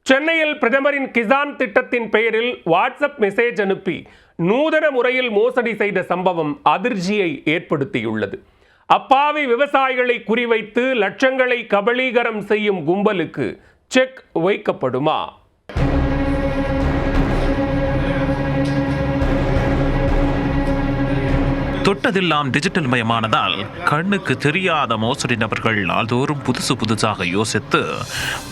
சென்னையில் பிரதமரின் கிசான் திட்டத்தின் பெயரில் வாட்ஸ்அப் மெசேஜ் அனுப்பி நூதன முறையில் மோசடி செய்த சம்பவம் அதிர்ச்சியை ஏற்படுத்தியுள்ளது. அப்பாவி விவசாயிகளை குறிவைத்து லட்சங்களை கபளீகரம் செய்யும் கும்பலுக்கு செக் வைக்கப்படுமா? தொட்டதெல்லாம் டிஜிட்டல் மயமானதால் கண்ணுக்கு தெரியாத மோசடி நபர்கள் நாள்தோறும் புதுசாக யோசித்து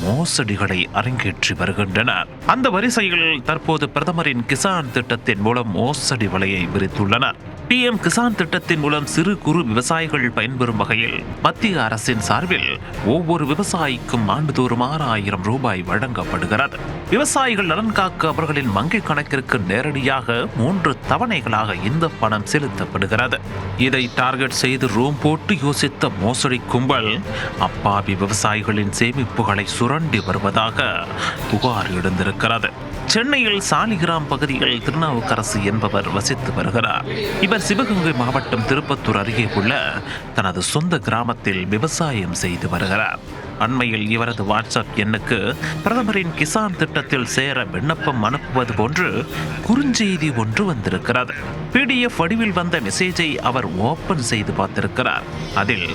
மோசடிகளை அரங்கேற்றி வருகின்றனர். அந்த வரிசையில் தற்போது பிரதமரின் கிசான் திட்டத்தின் மூலம் மோசடி வலையை விரித்துள்ளனர். PM கிசான் திட்டத்தின் மூலம் சிறு குறு விவசாயிகள் பயன்பெறும் வகையில் மத்திய அரசின் சார்பில் ஒவ்வொரு விவசாயிக்கும் ஆண்டுதோறும் 6,000 ரூபாய் வழங்கப்படுகிறது. விவசாயிகள் நலன் காக்க அவர்களின் வங்கிக் கணக்கிற்கு நேரடியாக 3 தவணைகளாக இந்த பணம் செலுத்தப்படுகிறது. இதை டார்கெட் செய்து ரூம் போட்டு யோசித்த மோசடி கும்பல் அப்பாவி விவசாயிகளின் சேமிப்புகளை சுரண்டி வருவதாக புகார் எழுந்திருக்கிறது. சென்னையில் சாலிகிராம் பகுதியில் திருநாவுக்கரசு என்பவர் வசித்து வருகிறார். இவர் சிவகங்கை மாவட்டம் திருப்பத்தூர் அருகே உள்ள தனது சொந்த கிராமத்தில் விவசாயம் செய்து வருகிறார். அண்மையில் இவரது வாட்ஸ்அப் எண்ணுக்கு பிரதமரின் கிசான் திட்டத்தில் சேர விண்ணப்பம் அனுப்புவது போன்று குறுஞ்செய்தி ஒன்று வந்திருக்கிறது. PDF வடிவில் வந்த மெசேஜை அவர் ஓபன் செய்து பார்த்திருக்கிறார். அதில்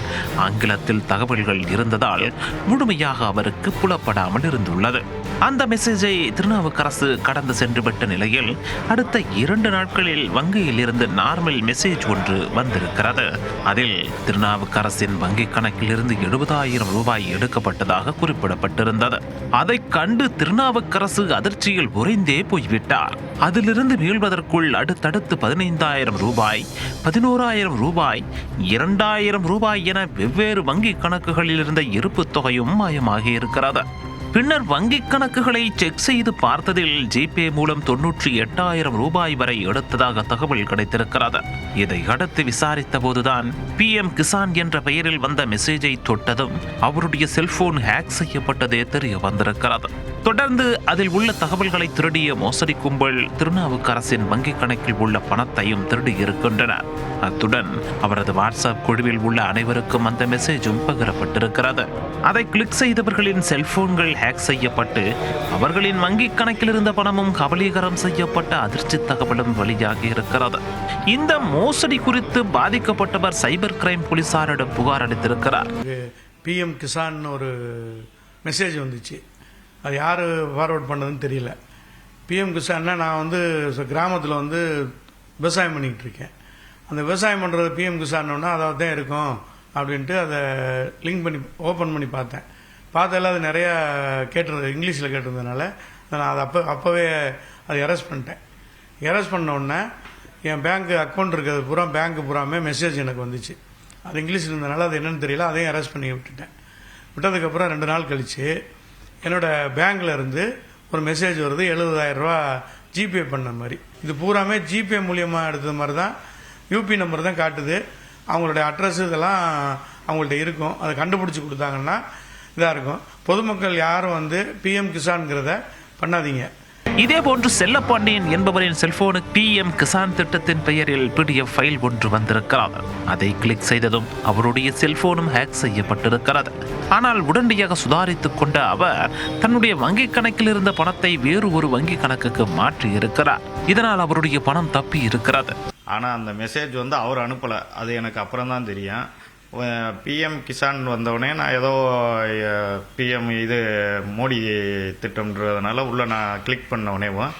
ஆங்கிலத்தில் தகவல்கள் இருந்ததால் முழுமையாக அவருக்கு புலப்படாமல் இருந்துள்ளது. அந்த மெசேஜை திருநாவுக்கரசு கடந்து சென்றுவிட்ட நிலையில் அடுத்த 2 நாட்களில் வங்கியில் இருந்து நார்மல் மெசேஜ் ஒன்று வந்திருக்கிறது. அதில் திருநாவுக்கரசின் வங்கிக் கணக்கில் இருந்து 70,000 ரூபாய் எடுக்கப்பட்டதாக குறிப்பிடப்பட்டிருந்தது. அதை கண்டு திருநாவுக்கரசு அதிர்ச்சியில் உறைந்தே போய்விட்டார். அதிலிருந்து மீள்வதற்குள் அடுத்தடுத்து 15,000 ரூபாய், 11,000 ரூபாய், 2,000 ரூபாய் என வெவ்வேறு வங்கிக் கணக்குகளில் இருந்த இருப்பு தொகையும் மாயமாகி இருக்கிறது. பின்னர் வங்கிக் கணக்குகளை செக் செய்து பார்த்ததில் ஜிபே மூலம் 98,000 ரூபாய் வரை எடுத்ததாக தகவல் கிடைத்திருக்கிறது. இதை அடுத்து விசாரித்த போதுதான் PM கிசான் என்ற பெயரில் வந்த மெசேஜை தொட்டதும் அவருடைய செல்போன் ஹேக் செய்யப்பட்டதே தெரிய வந்திருக்கிறது. தொடர்ந்து அதில் உள்ள தகவல்களை திருடிய மோசடி கும்பல் திருநாவுக்கரசின் வங்கிக் கணக்கில் உள்ள பணத்தையும் திருடி இருக்கின்றனர். அத்துடன் அவரது வாட்ஸ்அப் குழுவில் உள்ள அனைவருக்கும் அந்த மெசேஜும் பகிரப்பட்டிருக்கிறது. அதை கிளிக் செய்தவர்களின் செல்போன்கள் ஹேக் செய்யப்பட்டு அவர்களின் வங்கிக் கணக்கில் இருந்த பணமும் கபலீகரம் செய்யப்பட்ட அதிர்ச்சி தகவலும் வெளியாகி இருக்கிறது. இந்த மோசடி குறித்து பாதிக்கப்பட்டவர் சைபர் கிரைம் போலீசாரிடம் புகார் அளித்திருக்கிறார். PM கிசான் ஒரு மெசேஜ் வந்துச்சு. அது யார் ஃபார்வர்ட் பண்ணதுன்னு தெரியல. PM கிசான்னா நான் கிராமத்தில் விவசாயம் பண்ணிக்கிட்டு இருக்கேன். அந்த விவசாயம் பண்ணுறது PM கிசான்னா அதாவது தான் இருக்கும் அப்படின்ட்டு அதை லிங்க் பண்ணி ஓப்பன் பண்ணி பார்த்தேன். பார்த்ததில் அது நிறையா கேட்டிருந்தது, இங்கிலீஷில் கேட்டிருந்ததுனால நான் அதை அப்போவே அதை எரேஸ் பண்ணிட்டேன். எரேஸ் பண்ண உடனே என் பேங்க் அக்கௌண்ட் இருக்கிறது பூரா பேங்க்கு பூராமே மெசேஜ் எனக்கு வந்துச்சு. அது இங்கிலீஷில் இருந்ததுனால அது என்னென்னு தெரியல, அதையும் எரேஸ் பண்ணி விட்டுட்டேன். விட்டதுக்கப்புறம் 2 நாள் கழித்து என்னோடய பேங்க்கில் இருந்து ஒரு மெசேஜ் வருது, 70,000 ரூபா ஜிபே பண்ண மாதிரி. இது பூராமே ஜிபே மூலியமாக எடுத்தது மாதிரி தான், UP நம்பர் தான் காட்டுது. அவங்களுடைய அட்ரஸ் இதெல்லாம் அவங்கள்ட்ட இருக்கும். அதை கண்டுபிடிச்சி கொடுத்தாங்கன்னா இதாக இருக்கும். பொதுமக்கள் யாரும் PM கிசான்ங்கிறத பண்ணாதீங்க. இதே போன்று செல்லப்பாண்டியன் என்பவரின் செல்போனுக்கு PM கிசான் திட்டத்தின் பெயரில் PDF ஃபைல் ஒன்று வந்திருக்கிறது. அதை கிளிக் செய்ததும் அவருடைய செல்போனும் ஹேக் செய்யப்பட்டிருக்கிறது. ஆனால் உடனடியாக சுதாரித்துக் கொண்ட அவர் தன்னுடைய வங்கிக் கணக்கில் இருந்த பணத்தை வேறு ஒரு வங்கி கணக்குக்கு மாற்றி இருக்கிறார். இதனால் அவருடைய பணம் தப்பி இருக்கிறது. ஆனால் அந்த மெசேஜ் அவர் அனுப்பலை. அது எனக்கு அப்புறம் தான் தெரியும். PM கிசான் வந்தவுடனே நான் ஏதோ PM இது மோடி திட்டம்ன்றதுனால உள்ளே நான் கிளிக் பண்ண உடனேவும்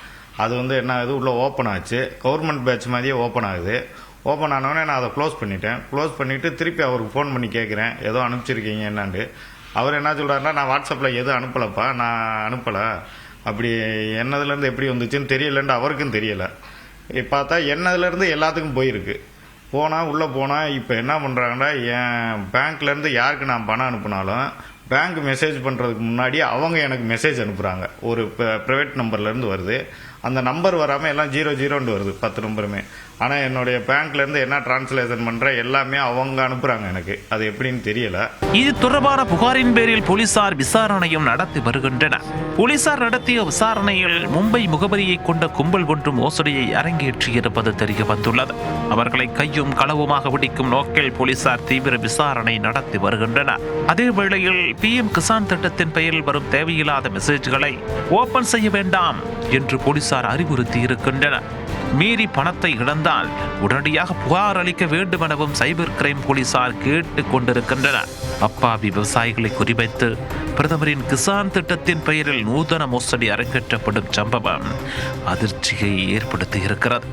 அது என்ன ஆகுது, உள்ளே ஓப்பன் ஆச்சு. கவர்மெண்ட் பேட்ச் மாதிரியே ஓப்பன் ஆகுது. ஓப்பன் ஆனவுடனே நான் அதை க்ளோஸ் பண்ணிட்டேன். க்ளோஸ் பண்ணிவிட்டு திருப்பி அவருக்கு ஃபோன் பண்ணி கேட்குறேன், ஏதோ அனுப்பிச்சிருக்கீங்க என்னான்னு. அவர் என்ன சொல்கிறாருன்னா, நான் வாட்ஸ்அப்பில் எதுவும் அனுப்பலைப்பா, நான் அனுப்பலை, அப்படி என்னதுலேருந்து எப்படி வந்துச்சுன்னு தெரியலன்ட்டு அவருக்கும் தெரியலை. பார்த்தா என்னதுலேருந்து எல்லாத்துக்கும் போயிருக்கு. உள்ளே போனால் இப்போ என்ன பண்ணுறாங்கன்னா, என் பேங்க்லேருந்து யாருக்கு நான் பணம் அனுப்புனாலும் பேங்க் மெசேஜ் பண்ணுறதுக்கு முன்னாடி அவங்க எனக்கு மெசேஜ் அனுப்புகிறாங்க. ஒரு ப்ரைவேட் நம்பர்லேருந்து வருது. அந்த நம்பர் வராமல் எல்லாம் 00 வருது 10 நம்பருமே. ஆனால் என்னுடைய பேங்க்லேருந்து என்ன டிரான்ஸ்லேஷன் பண்ணுற எல்லாமே அவங்க அனுப்புகிறாங்க எனக்கு. அது எப்படின்னு தெரியல. இது தொடர்பான புகாரின் பேரில் போலீசார் விசாரணையும் நடத்தி வருகின்றனர். போலீசார் நடத்திய விசாரணையில் மும்பை முகவரியை கொண்ட கும்பல் ஒன்று மோசடியை அரங்கேற்றியிருப்பது தெரிய வந்துள்ளது. அவர்களை கையும் களவுமாக பிடிக்கும் நோக்கில் போலீசார் தீவிர விசாரணை நடத்தி வருகின்றனர். அதே வேளையில் PM கிசான் திட்டத்தின் பெயரில் வரும் தேவையில்லாத மெசேஜ்களை ஓபன் செய்ய வேண்டாம் என்று போலீசார் அறிவுறுத்தி இருக்கின்றனர். மீறி பணத்தை இழந்தால் உடனடியாக புகார் அளிக்க வேண்டும் எனவும் சைபர் கிரைம் போலீசார் கேட்டுக் கொண்டிருக்கின்றனர். அப்பாவி விவசாயிகளை குறிவைத்து பிரதமரின் கிசான் திட்டத்தின் பெயரில் நூதன மோசடி அரங்கேற்றப்படும் சம்பவம் அதிர்ச்சியை ஏற்படுத்தியிருக்கிறது.